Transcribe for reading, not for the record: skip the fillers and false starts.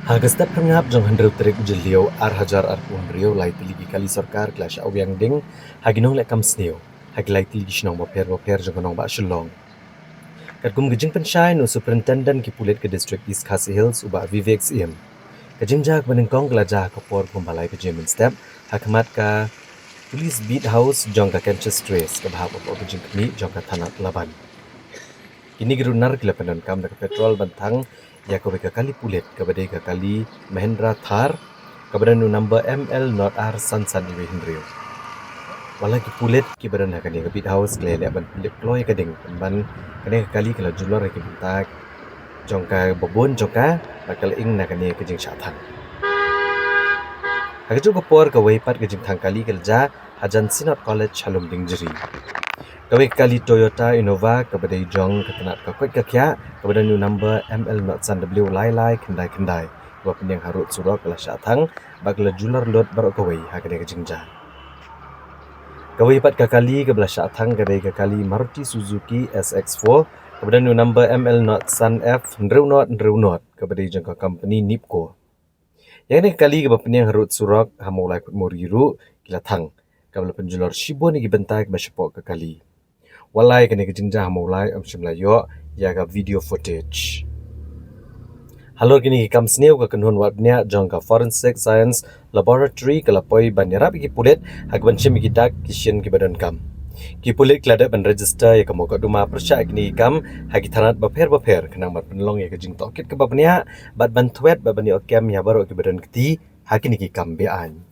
Hagastap hangap jong handreu trek jeliau hajar arpun riau lai tiligi kali sarkar kelas awyang ding haginong lekam sneo haglai tiligi shnong boper jong nong ba shulong. Kadgum gejing pensyai no superintendent ki pulit ke district East Khasi Hills uba Vivek Siem. Kejing jak menengkong gelajah kapor pembalai pejaman step hakmat ka police beat house jong ka Kemches Trace ke bahap opo gejing kini jong ka Tanat Laban. Kini gerunar gila pendankam dekat petrol bentang ya ko ke kali pulit ke badai ke kali Mahendra Thar ke badan number ML not R Sansan iwe Hinrio. Walau ki pulit ki badan akan yang bit house kele ban pulit ploy ke ding ban kene ke kali kalau julor ke bentak jongka bobon jongka bakal ing nak ne ke jing syatan. Hagaju kopor ke weipat ke jing thang kali kerja Hajan Sinot College Halum ding jeri. Kawai kali Toyota Innova kepada jong ketenat kakwet kakya kepada new number ML not san W lai kendai buat penyang harut surok kelas syatang bakal jular lot baru kawai hakane kejingja. Kawai pat kakali kebelah syatang kedai kakali Maruti Suzuki SX4 kepada new number ML not san F ndrew not kepada jong company Nipco. Yang ini kali kebelah penyang harut surok hamulai kut muriru kilatang kebelah penjular Shibo ni bentai kebelah ke kali. Walai kena kejingja mulai Melayu ya ga video footage. Halo kini kam sneu ka kenhun watnya jong ka forensic science laboratory ka lapoi banira ki pulit hagban chim ki dak kisien ki badan kam. Ki pulit klada ban register ya kamu ka duma persya kini kam hagi tanat baper kenang mat penlong ya kejing tokit ke babnya bat ban twet babani okem ya baru ki badan keti hakini ki kam bean.